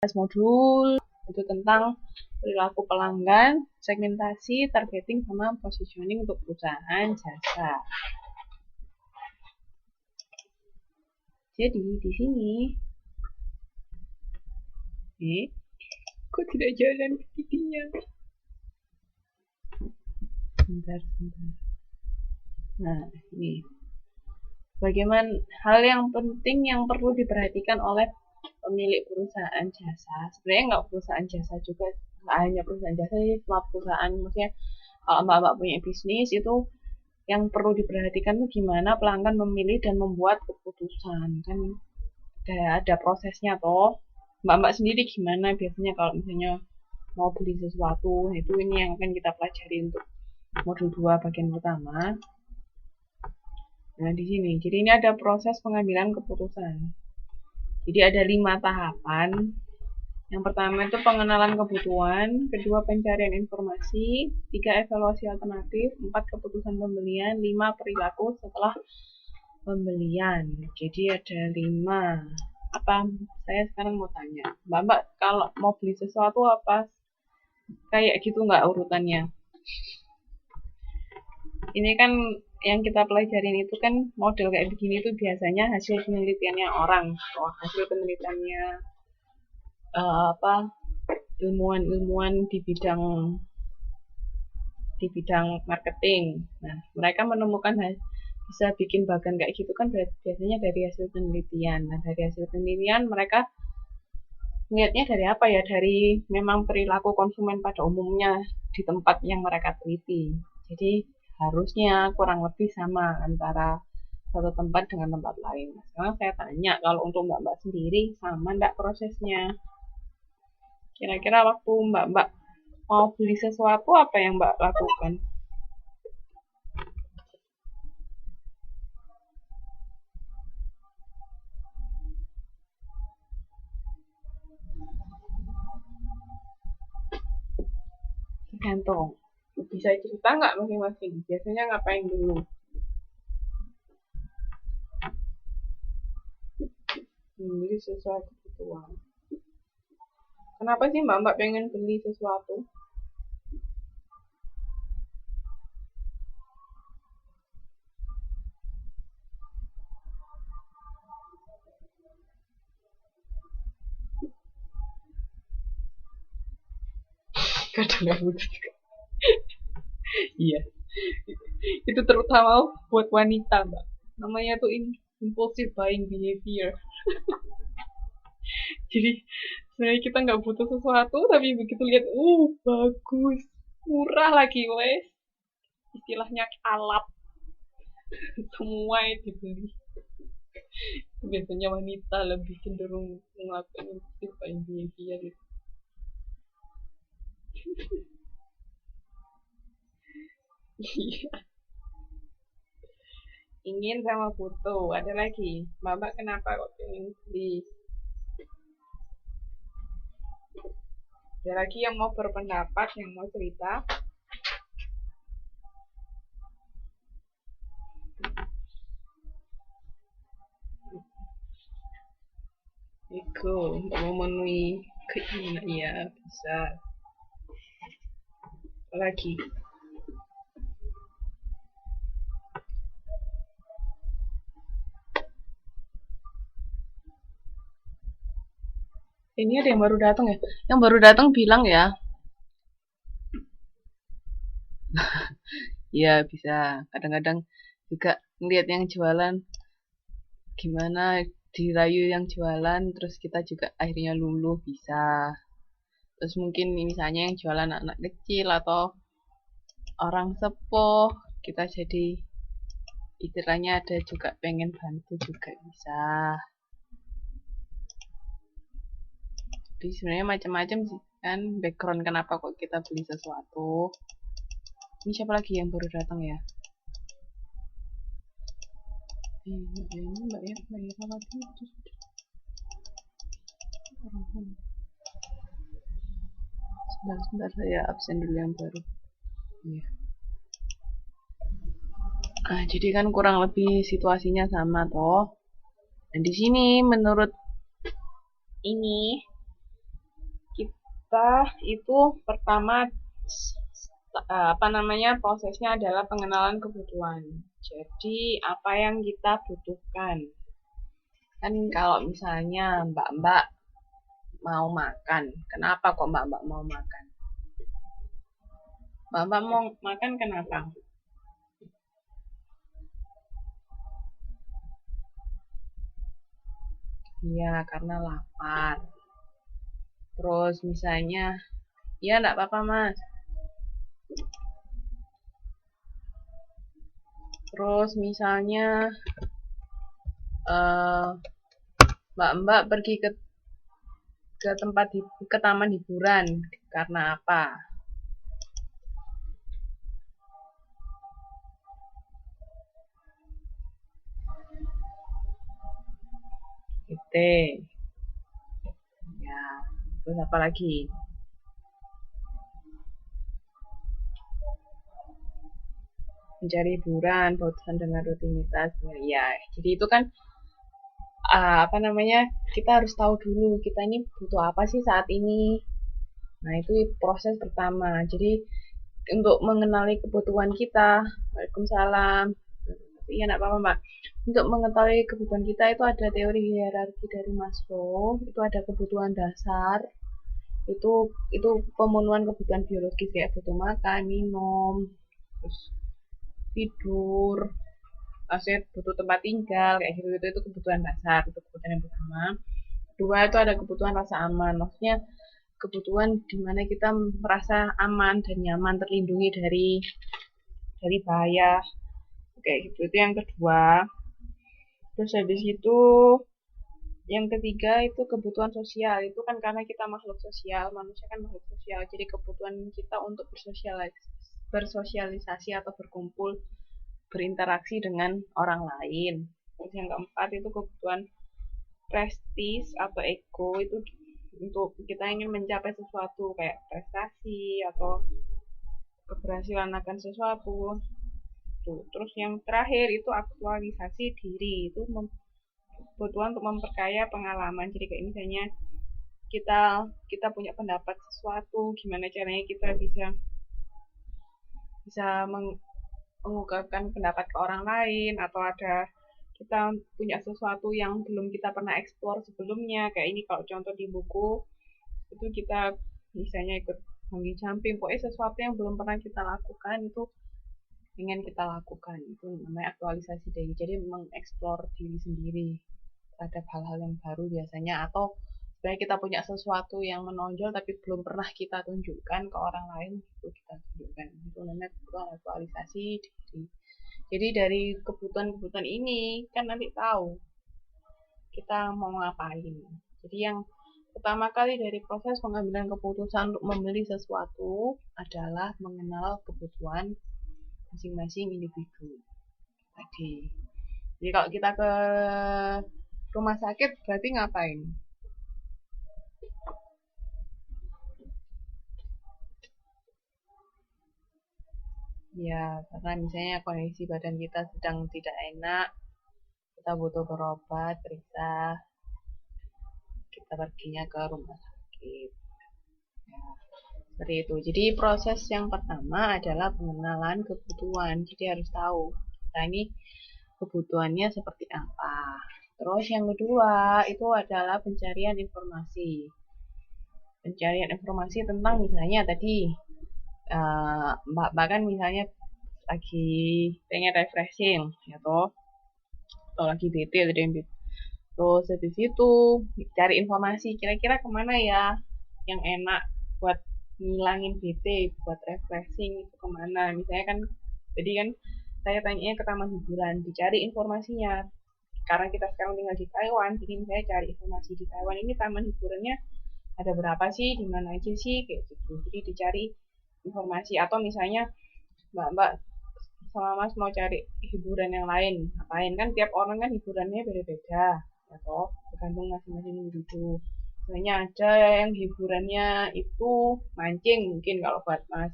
modul itu tentang perilaku pelanggan, segmentasi, targeting, sama positioning untuk perusahaan jasa. Jadi di sini, kok tidak jalan giginya? Bentar. Nah, ini bagaimana hal yang penting yang perlu diperhatikan oleh pemilik perusahaan jasa. Sebenarnya nggak perusahaan jasa juga, nggak hanya perusahaan jasa sih, semua perusahaan. Maksudnya kalau mbak-mbak punya bisnis itu yang perlu diperhatikan tuh gimana pelanggan memilih dan membuat keputusan. Kan ada prosesnya toh. Mbak-mbak sendiri gimana biasanya kalau misalnya mau beli sesuatu? Itu ini yang akan kita pelajari untuk modul 2 bagian pertama. Nah, di sini. Jadi ini ada proses pengambilan keputusan. Jadi ada 5 tahapan. Yang pertama itu pengenalan kebutuhan, kedua pencarian informasi, 3 evaluasi alternatif, 4 keputusan pembelian, 5 perilaku setelah pembelian. Jadi ada 5. Apa saya sekarang mau tanya, Mbak kalau mau beli sesuatu apa kayak gitu nggak urutannya? Ini kan yang kita pelajarin itu kan model kayak begini tuh biasanya hasil penelitiannya orang, hasil penelitiannya ilmuwan-ilmuwan di bidang marketing. Nah, mereka menemukan bisa bikin bagan kayak gitu kan biasanya dari hasil penelitian. Nah, dari hasil penelitian mereka lihatnya dari apa ya? Dari memang perilaku konsumen pada umumnya di tempat yang mereka teliti. Jadi harusnya kurang lebih sama antara satu tempat dengan tempat lain. Nah, sekarang saya tanya, kalau untuk mbak-mbak sendiri sama enggak prosesnya? Kira-kira waktu mbak-mbak mau beli sesuatu apa yang mbak lakukan? Tergantung. Bisa cerita nggak masing-masing? Biasanya ngapain dulu? Beli sesuatu kebutuhan. Kenapa sih mbak-mbak pengen beli sesuatu? Kadang nggak butuh juga. Iya. Itu terutama buat wanita, mbak. Namanya tuh impulsive buying behavior. Jadi sebenarnya kita nggak butuh sesuatu, tapi begitu lihat, bagus, murah lagi, wes. Istilahnya kalap, semua itu dibeli. Biasanya wanita lebih cenderung melakukan impulsive buying behavior gitu. Iya. Ingin sama butuh. Ada lagi, mbak kenapa kok ingin beli? Ada lagi yang mau berpendapat, yang mau cerita? Itu untuk memenuhi keinginan, ya bisa. Lagi ini ada yang baru datang ya? Yang baru datang bilang ya. Ya bisa. Kadang-kadang juga ngeliat yang jualan gimana dirayu yang jualan, terus kita juga akhirnya luluh bisa. Terus mungkin misalnya yang jualan anak kecil atau orang sepuh, kita jadi istilahnya ada juga pengen bantu juga bisa. Jadi sebenarnya macam-macam sih kan background kenapa kok kita beli sesuatu. Ini siapa lagi yang baru datang ya? Mbak ya lagi itu sebentar saya absen dulu yang baru. Ya. Nah, jadi kan kurang lebih situasinya sama toh. Dan di sini menurut ini kita itu pertama prosesnya adalah pengenalan kebutuhan. Jadi apa yang kita butuhkan. Kan kalau misalnya mbak-mbak mau makan, kenapa kok mbak-mbak mau makan? Mbak-mbak mau makan kenapa? Iya, karena lapar. Terus misalnya, ya enggak apa-apa mas. Terus misalnya mbak-mbak pergi ke ke taman hiburan karena apa? Gitu. Ya, terus apa lagi? Mencari hiburan, bosan dengan rutinitas. Ya, jadi itu kan kita harus tahu dulu kita ini butuh apa sih saat ini. Nah, itu proses pertama. Jadi untuk mengenali kebutuhan kita. Waalaikumsalam. Iya, enggak apa-apa, Mbak. Untuk mengetahui kebutuhan kita itu ada teori hierarki dari Maslow. Itu ada kebutuhan dasar. Itu pemenuhan kebutuhan biologis kayak butuh makan, minum, terus tidur, maksudnya butuh tempat tinggal kayak gitu, itu kebutuhan dasar, itu kebutuhan yang pertama. Kedua itu ada kebutuhan rasa aman, maksudnya kebutuhan dimana kita merasa aman dan nyaman, terlindungi dari bahaya kayak gitu, itu yang kedua. Terus habis itu yang ketiga itu kebutuhan sosial, itu kan karena kita makhluk sosial, manusia kan makhluk sosial, jadi kebutuhan kita untuk bersosialisasi atau berkumpul, berinteraksi dengan orang lain. Terus yang keempat itu kebutuhan prestis atau ego, itu untuk kita ingin mencapai sesuatu kayak prestasi atau keberhasilan akan sesuatu. Terus yang terakhir itu aktualisasi diri, itu kebutuhan untuk memperkaya pengalaman. Jadi kayak misalnya kita punya pendapat sesuatu, gimana caranya kita bisa mengungkapkan pendapat ke orang lain, atau ada kita punya sesuatu yang belum kita pernah eksplor sebelumnya, kayak ini kalau contoh di buku itu kita misalnya ikut bungee jumping, pokoknya sesuatu yang belum pernah kita lakukan itu ingin kita lakukan, itu namanya aktualisasi diri. Jadi mengeksplor diri sendiri terhadap hal-hal yang baru biasanya, atau sebenarnya kita punya sesuatu yang menonjol tapi belum pernah kita tunjukkan ke orang lain, itu kita tunjukkan, itu namanya kebutuhan aktualisasi diri. Jadi dari kebutuhan-kebutuhan ini kan nanti tahu kita mau ngapain. Jadi yang pertama kali dari proses pengambilan keputusan untuk membeli sesuatu adalah mengenal kebutuhan masing-masing individu tadi. Jadi kalau kita ke rumah sakit berarti ngapain? Ya, karena misalnya kondisi badan kita sedang tidak enak, kita butuh berobat, periksa, kita perginya ke rumah sakit. Ya, seperti itu. Jadi proses yang pertama adalah pengenalan kebutuhan. Jadi harus tahu kita ini kebutuhannya seperti apa. Terus yang kedua itu adalah pencarian informasi. Pencarian informasi tentang misalnya tadi mbak kan misalnya lagi pengen refreshing ya toh, atau lagi bete tadi yang bete. Terus dari situ cari informasi kira-kira kemana ya yang enak buat ngilangin bete, buat refreshing, itu kemana. Misalnya kan jadi kan saya tanya ke taman hiburan, dicari informasinya. Karena kita sekarang tinggal di Taiwan, jadi misalnya cari informasi di Taiwan ini taman hiburannya ada berapa sih, di mana aja sih, kayak gitu. Jadi dicari informasi. Atau misalnya mbak sama mas mau cari hiburan yang lain, ngapain, kan tiap orang kan hiburannya beda-beda ya toh, tergantung masing-masing individu. Misalnya ada yang hiburannya itu mancing, mungkin kalau buat mas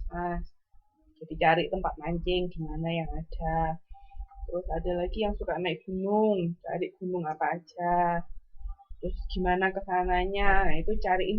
jadi cari tempat mancing di mana yang ada. Terus ada lagi yang suka naik gunung, cari gunung apa aja, terus gimana kesananya, nah itu cari